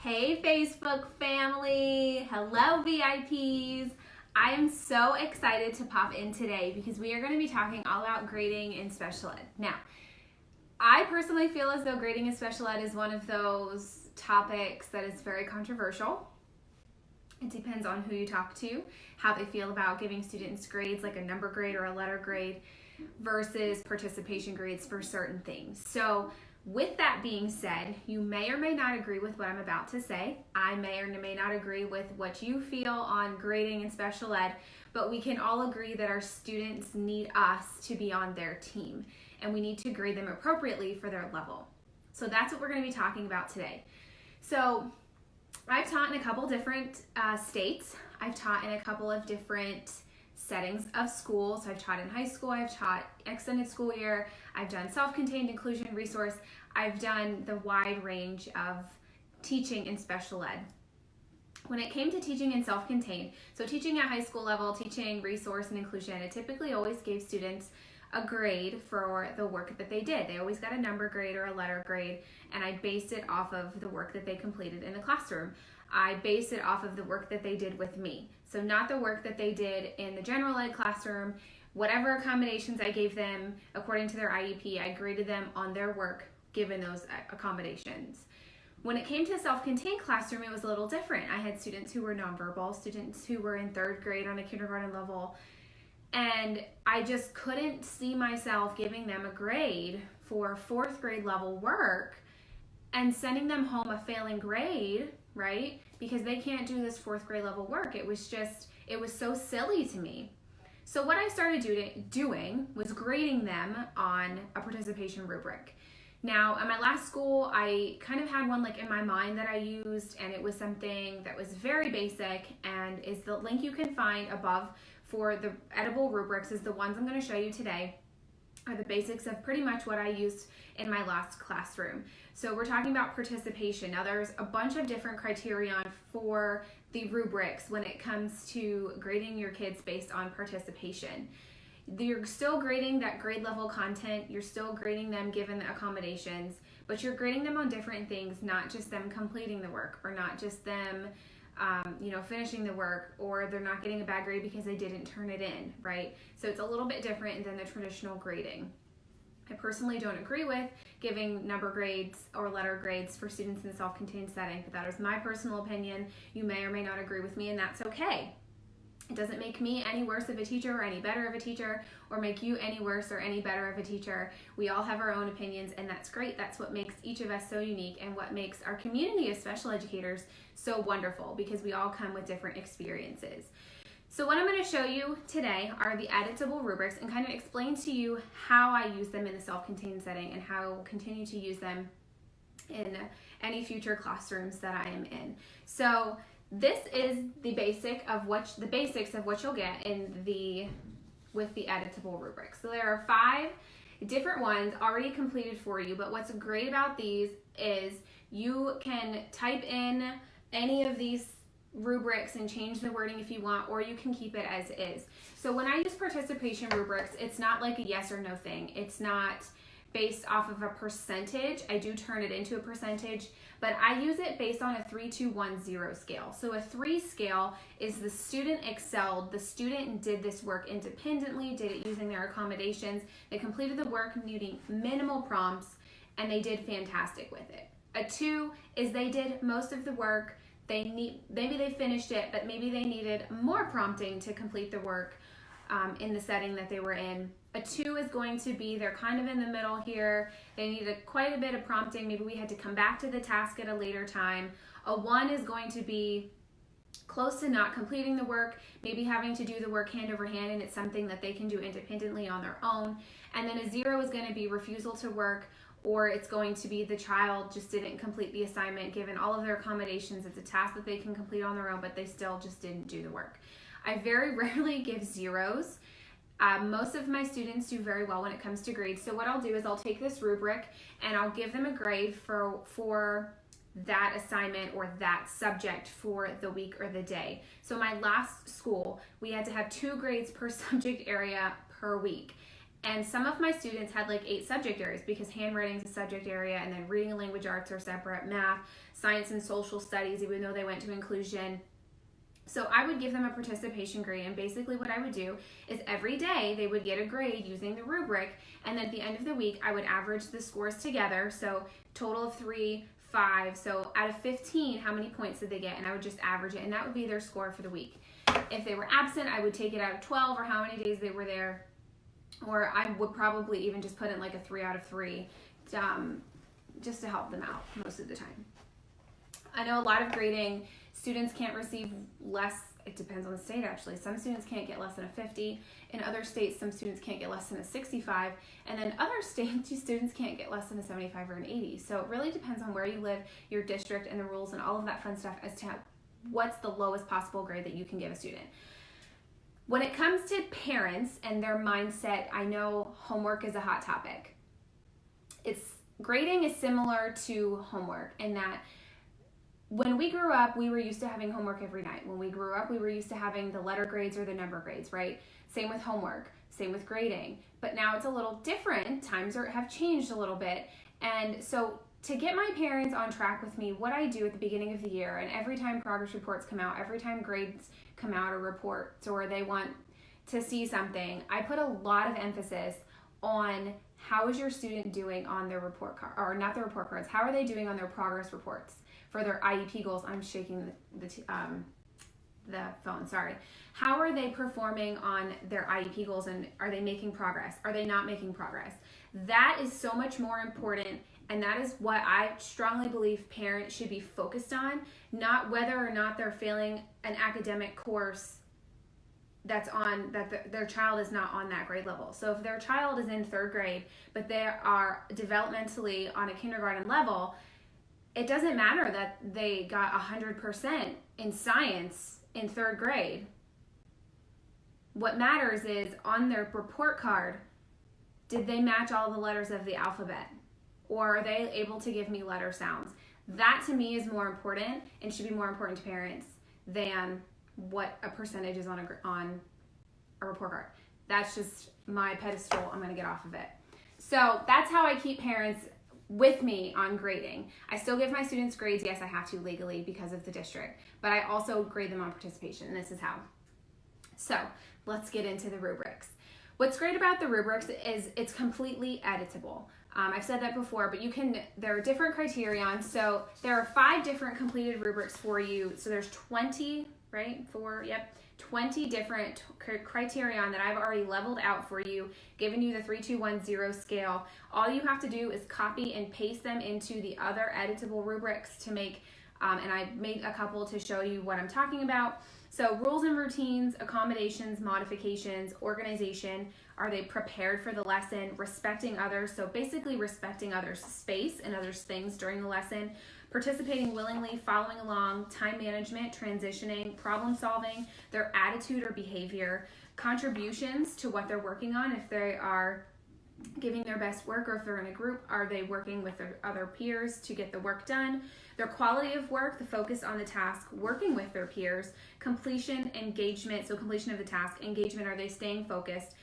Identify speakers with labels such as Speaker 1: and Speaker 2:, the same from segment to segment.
Speaker 1: Hey Facebook family, hello VIPs. I am so excited to pop in today because we are going to be talking all about grading in special ed. Now, I personally feel as though grading in special ed is one of those topics that is very controversial. It depends on who you talk to, how they feel about giving students grades like a number grade or a letter grade versus participation grades for certain things. So with that being said, you may or may not agree with what I'm about to say. I may or may not agree with what you feel on grading in special ed, but we can all agree that our students need us to be on their team, and we need to grade them appropriately for their level. So that's what we're going to be talking about today. So I've taught in a couple different states. I've taught in a couple of different settings of school. So I've taught in high school, I've taught extended school year, I've done self-contained inclusion resource, I've done the wide range of teaching in special ed. When it came to teaching in self-contained, so teaching at high school level, teaching resource and inclusion, it typically always gave students a grade for the work that they did. They always got a number grade or a letter grade, and I based it off of the work that they completed in the classroom. I based it off of the work that they did with me. So not the work that they did in the general ed classroom. Whatever accommodations I gave them according to their IEP, I graded them on their work given those accommodations. When it came to a self-contained classroom, it was a little different. I had students who were nonverbal, students who were in third grade on a kindergarten level, and I just couldn't see myself giving them a grade for fourth grade level work and sending them home a failing grade, right? Because they can't do this fourth grade level work. It was so silly to me. So what I started doing was grading them on a participation rubric. Now, at my last school, I kind of had one like in my mind that I used, and it was something that was very basic, and is the link you can find above for the Editable rubrics is the ones I'm going to show you today, are the basics of pretty much what I used in my last classroom. So we're talking about participation. Now there's a bunch of different criterion for the rubrics when it comes to grading your kids based on participation. You're still grading that grade level content, you're still grading them given the accommodations, but you're grading them on different things, not just them completing the work, or not just them finishing the work, or they're not getting a bad grade because they didn't turn it in, right? So it's a little bit different than the traditional grading. I personally don't agree with giving number grades or letter grades for students in a self-contained setting, but that is my personal opinion. You may or may not agree with me, and that's okay. It doesn't make me any worse of a teacher or any better of a teacher, or make you any worse or any better of a teacher. We all have our own opinions, and that's great. That's what makes each of us so unique, and what makes our community of special educators so wonderful, because we all come with different experiences. So what I'm going to show you today are the editable rubrics, and kind of explain to you how I use them in the self-contained setting and how I will continue to use them in any future classrooms that I am in. So this is the basics of what you'll get with the editable rubrics. So there are 5 different ones already completed for you, but what's great about these is you can type in any of these rubrics and change the wording if you want, or you can keep it as is. So when I use participation rubrics, it's not like a yes or no thing. It's not based off of a percentage. I do turn it into a percentage, but I use it based on a 3-2-1-0 scale. So a 3 scale is the student excelled, the student did this work independently, did it using their accommodations, they completed the work needing minimal prompts, and they did fantastic with it. A 2 is they did most of the work, maybe they finished it, but maybe they needed more prompting to complete the work in the setting that they were in. A 2 is going to be, they're kind of in the middle here. They needed quite a bit of prompting. Maybe we had to come back to the task at a later time. A 1 is going to be close to not completing the work, maybe having to do the work hand over hand, and it's something that they can do independently on their own. And then a 0 is going to be refusal to work, or it's going to be the child just didn't complete the assignment given all of their accommodations. It's a task that they can complete on their own, but they still just didn't do the work. I very rarely give 0s. Most of my students do very well when it comes to grades. So what I'll do is I'll take this rubric and I'll give them a grade for that assignment or that subject for the week or the day. So my last school, we had to have 2 grades per subject area per week. And some of my students had like 8 subject areas because handwriting is a subject area, and then reading and language arts are separate, math, science, and social studies, even though they went to inclusion. So I would give them a participation grade, and basically what I would do is every day they would get a grade using the rubric, and then at the end of the week I would average the scores together, so total of 3, 5, so out of 15, how many points did they get? And I would just average it, and that would be their score for the week. If they were absent, I would take it out of 12, or how many days they were there, or I would probably even just put in like a 3 out of 3, just to help them out most of the time. I know a lot of grading, students can't receive less, it depends on the state actually. Some students can't get less than a 50. In other states, some students can't get less than a 65. And then other states, students can't get less than a 75 or an 80. So it really depends on where you live, your district, and the rules and all of that fun stuff as to what's the lowest possible grade that you can give a student. When it comes to parents and their mindset, I know homework is a hot topic. Grading is similar to homework in that when we grew up, we were used to having homework every night. When we grew up, we were used to having the letter grades or the number grades, right? Same with homework, same with grading. But now it's a little different. Times have changed a little bit. And so to get my parents on track with me, what I do at the beginning of the year, and every time progress reports come out, every time grades come out or reports, or they want to see something, I put a lot of emphasis on how is your student doing on their report card, or not their report cards, how are they doing on their progress reports for their IEP goals. I'm shaking the phone, sorry. How are they performing on their IEP goals, and are they making progress? Are they not making progress? That is so much more important, and that is what I strongly believe parents should be focused on, not whether or not they're failing an academic course their child is not on that grade level. So if their child is in 3rd grade, but they are developmentally on a kindergarten level, it doesn't matter that they got 100% in science in 3rd grade. What matters is on their report card, did they match all the letters of the alphabet? Or are they able to give me letter sounds? That to me is more important and should be more important to parents than what a percentage is on a report card. That's just my pedestal. I'm going to get off of it. So that's how I keep parents with me on grading. I still give my students grades. Yes, I have to legally because of the district, but I also grade them on participation. And this is how. So let's get into the rubrics. What's great about the rubrics is it's completely editable. I've said that before, but there are different criterion. So there are 5 different completed rubrics for you. So there's 20, right? 20 different criterion that I've already leveled out for you, given you the 3, 2, 1, 0 scale. All you have to do is copy and paste them into the other editable rubrics to make, and I made a couple to show you what I'm talking about. So rules and routines, accommodations, modifications, organization. Are they prepared for the lesson? Respecting others. So basically respecting others' space and others' things during the lesson. Participating willingly, following along, time management, transitioning, problem solving, their attitude or behavior, contributions to what they're working on. If they are giving their best work, or if they're in a group, are they working with their other peers to get the work done? Their quality of work, the focus on the task, working with their peers, completion, engagement, so completion of the task, engagement, are they staying focused?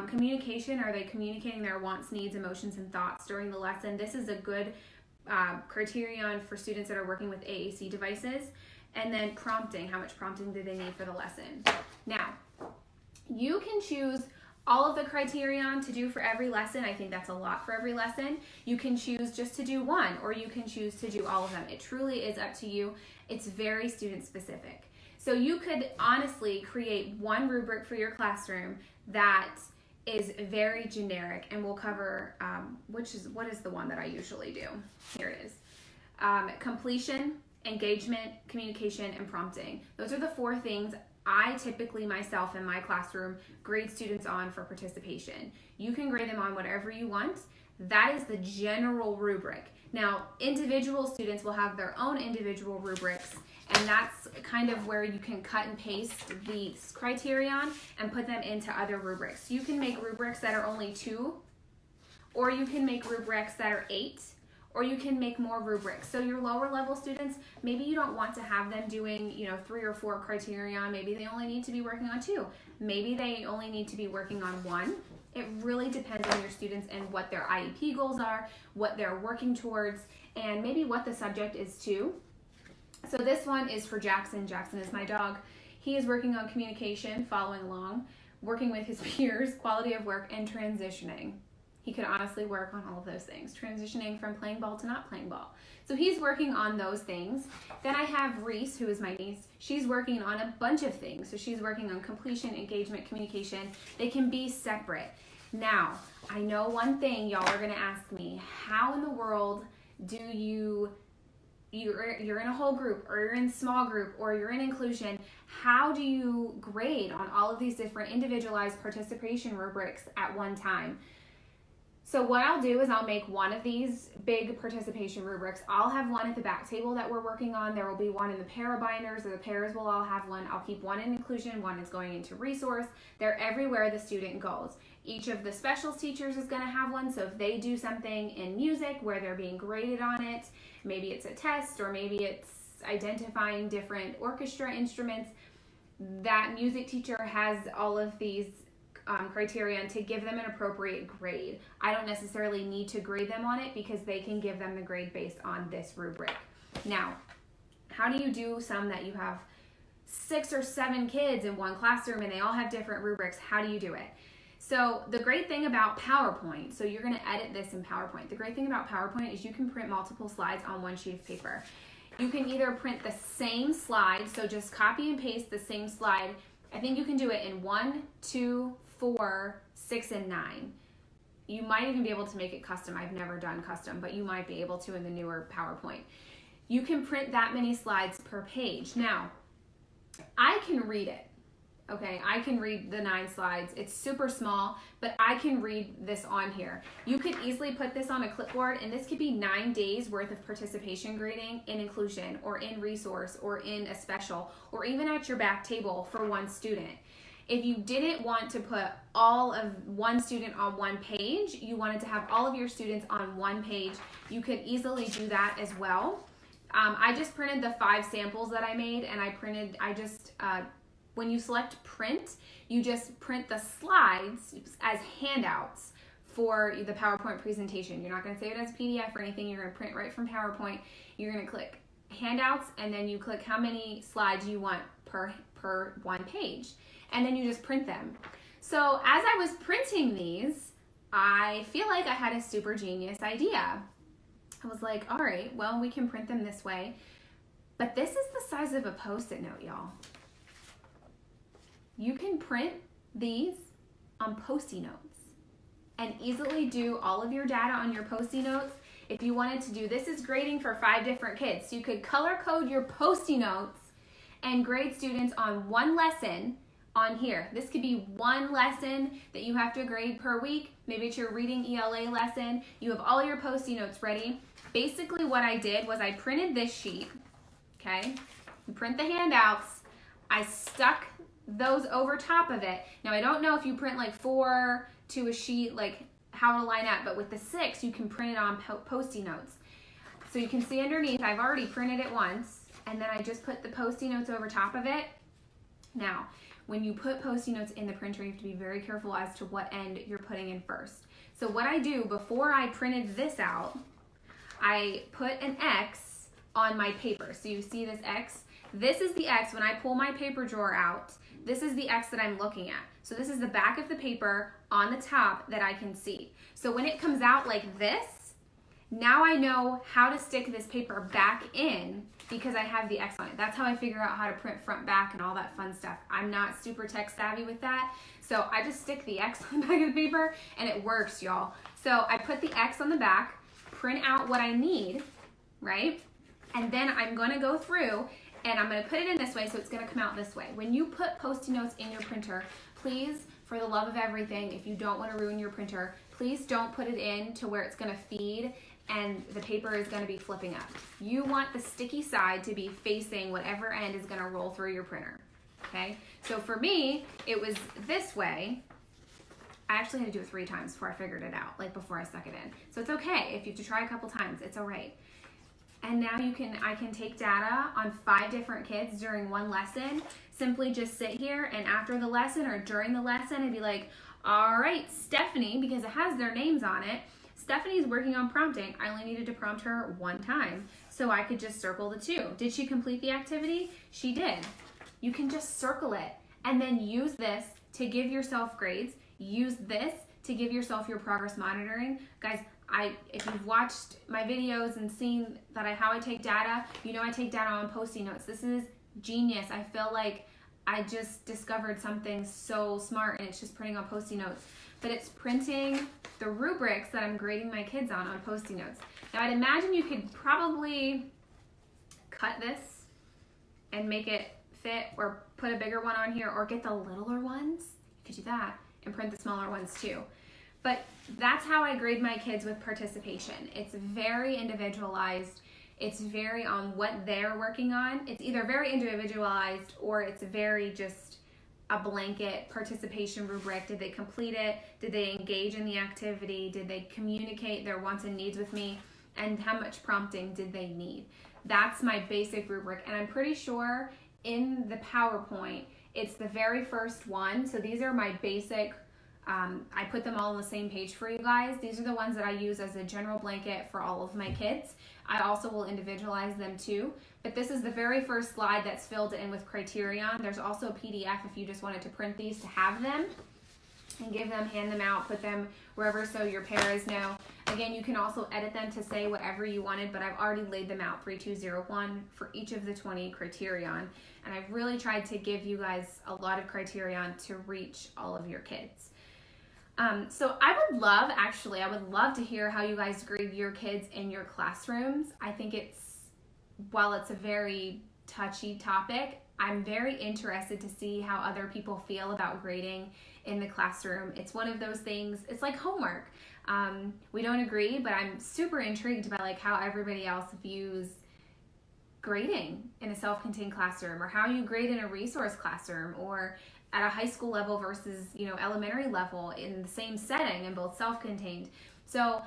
Speaker 1: Communication, are they communicating their wants, needs, emotions, and thoughts during the lesson? This is a good criterion for students that are working with AAC devices. And then prompting, how much prompting do they need for the lesson? Now, you can choose all of the criterion to do for every lesson. I think that's a lot for every lesson. You can choose just to do one, or you can choose to do all of them. It truly is up to you. It's very student specific. So you could honestly create one rubric for your classroom that is very generic, and we'll cover what is the one that I usually do. Here it is. Completion, engagement, communication, and prompting. Those are the 4 things I typically myself in my classroom grade students on for participation. You can grade them on whatever you want. That is the general rubric. Now, individual students will have their own individual rubrics, and that's kind of where you can cut and paste the criterion and put them into other rubrics. You can make rubrics that are only 2, or you can make rubrics that are 8, or you can make more rubrics. So your lower level students, maybe you don't want to have them doing 3 or 4 criterion. Maybe they only need to be working on 2. Maybe they only need to be working on 1. It really depends on your students and what their IEP goals are, what they're working towards, and maybe what the subject is too. So this one is for Jackson. Jackson is my dog. He is working on communication, following along, working with his peers, quality of work, and transitioning. He could honestly work on all of those things, transitioning from playing ball to not playing ball. So he's working on those things. Then I have Reese, who is my niece. She's working on a bunch of things. So she's working on completion, engagement, communication. They can be separate. Now, I know one thing y'all are gonna ask me, how in the world do you're in a whole group, or you're in small group, or you're in inclusion, how do you grade on all of these different individualized participation rubrics at one time? So what I'll do is I'll make one of these big participation rubrics. I'll have one at the back table that we're working on. There will be one in the para binders, or the pairs will all have one. I'll keep one in inclusion, one is going into resource. They're everywhere the student goes. Each of the specials teachers is going to have one, so if they do something in music where they're being graded on it, maybe it's a test, or maybe it's identifying different orchestra instruments, that music teacher has all of these criterion to give them an appropriate grade. I don't necessarily need to grade them on it because they can give them the grade based on this rubric. Now, how do you do some that you have 6 or 7 kids in one classroom and they all have different rubrics? How do you do it? So the great thing about PowerPoint, so you're going to edit this in PowerPoint. The great thing about PowerPoint is you can print multiple slides on one sheet of paper. You can either print the same slide, so just copy and paste the same slide. I think you can do it in 1, 2, 4, 6, and 9. You might even be able to make it custom. I've never done custom, but you might be able to in the newer PowerPoint. You can print that many slides per page. Now, I can read it. Okay, I can read the 9 slides. It's super small, but I can read this on here. You could easily put this on a clipboard, and this could be 9 days worth of participation grading in inclusion, or in resource, or in a special, or even at your back table for one student. If you didn't want to put all of one student on one page, you wanted to have all of your students on one page, you could easily do that as well. I just printed the 5 samples that I made, and when you select print, you just print the slides as handouts for the PowerPoint presentation. You're not going to save it as a PDF or anything. You're going to print right from PowerPoint. You're going to click handouts, and then you click how many slides you want per one page. And then you just print them. So as I was printing these, I feel like I had a super genius idea. I was like, all right, well, we can print them this way. But this is the size of a Post-it note, y'all. You can print these on Post-it notes and easily do all of your data on your Post-it notes. If you wanted to do, this is grading for 5 different kids. So you could color code your Post-it notes and grade students on one lesson on here. This could be one lesson that you have to grade per week. Maybe it's your reading ELA lesson. You have all your Post-it notes ready. Basically what I did was I printed this sheet, okay? You print the handouts. I stuck those over top of it. Now I don't know if you print like 4 to a sheet, like how to line up, but with the 6, you can print it on Post-it notes. So you can see underneath, I've already printed it once, and then I just put the Post-it notes over top of it. Now, when you put Post-it notes in the printer, you have to be very careful as to what end you're putting in first. So what I do, before I printed this out, I put an X on my paper. So you see this X? This is the X. When I pull my paper drawer out, this is the X that I'm looking at. So this is the back of the paper on the top that I can see. So when it comes out like this, now I know how to stick this paper back in because I have the X on it. That's how I figure out how to print front, back, and all that fun stuff. I'm not super tech savvy with that. So I just stick the X on the back of the paper and it works, y'all. So I put the X on the back, print out what I need, right? And then I'm gonna go through and I'm gonna put it in this way so it's gonna come out this way. When you put Post-it notes in your printer, please, for the love of everything, if you don't wanna ruin your printer, please don't put it in to where it's gonna feed and the paper is gonna be flipping up. You want the sticky side to be facing whatever end is gonna roll through your printer, okay? So for me, it was this way. I actually had to do it 3 times before I figured it out, like before I stuck it in. So it's okay if you have to try a couple times, it's all right. And now I can take data on 5 different kids during one lesson, simply just sit here and after the lesson or during the lesson and be like, All right, Stephanie, because it has their names on it, Stephanie's working on prompting. I only needed to prompt her one time, so I could just circle the 2. Did she complete the activity? She did. You can just circle it and then use this to give yourself grades. Use this to give yourself your progress monitoring. Guys, if you've watched my videos and seen that how I take data, you know I take data on Post-it notes. This is genius. I feel like I just discovered something so smart, and it's just printing on Post-it notes. But it's printing the rubrics that I'm grading my kids on Post-it notes. Now I'd imagine you could probably cut this and make it fit, or put a bigger one on here, or get the littler ones. You could do that and print the smaller ones too. But that's how I grade my kids with participation. It's very individualized. It's very on what they're working on. It's either very individualized or it's very just a blanket participation rubric. Did they complete it? Did they engage in the activity? Did they communicate their wants and needs with me? And how much prompting did they need? That's my basic rubric. And I'm pretty sure in the PowerPoint, it's the very first one. So these are my basic, I put them all on the same page for you guys. These are the ones that I use as a general blanket for all of my kids. I also will individualize them too. But this is the very first slide that's filled in with criterion. There's also a PDF if you just wanted to print these to have them and give them, hand them out, put them wherever so your paras know. Again, you can also edit them to say whatever you wanted, but I've already laid them out 3, 2, 0, 1 for each of the 20 criterion. And I've really tried to give you guys a lot of criterion to reach all of your kids. So I would love to hear how you guys grade your kids in your classrooms. I think while it's a very touchy topic, I'm very interested to see how other people feel about grading in the classroom. It's one of those things, it's like homework. We don't agree, but I'm super intrigued by how everybody else views grading in a self-contained classroom, or how you grade in a resource classroom, or at a high school level versus elementary level in the same setting and both self-contained. So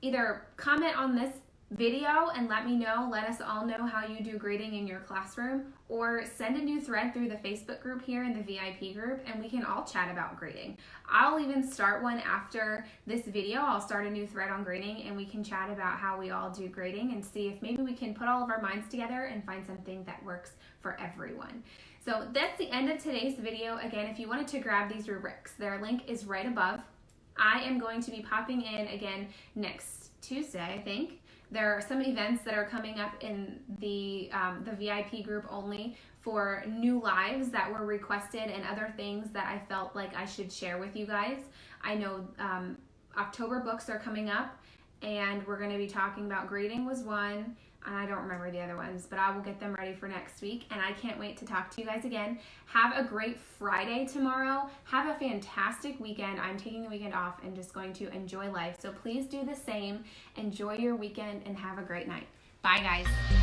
Speaker 1: either comment on this video and let us all know how you do grading in your classroom, or send a new thread through the Facebook group here in the VIP group and we can all chat about grading. I'll even start one after this video. I'll start a new thread on grading and we can chat about how we all do grading and see if maybe we can put all of our minds together and find something that works for everyone. So that's the end of today's video. Again, if you wanted to grab these rubrics, their link is right above. I am going to be popping in again next Tuesday, I think. There are some events that are coming up in the VIP group only for new lives that were requested and other things that I felt like I should share with you guys. I know October books are coming up and we're going to be talking about grading was one, and I don't remember the other ones, but I will get them ready for next week, and I can't wait to talk to you guys again. Have a great Friday tomorrow. Have a fantastic weekend. I'm taking the weekend off and just going to enjoy life. So please do the same. Enjoy your weekend and have a great night. Bye, guys.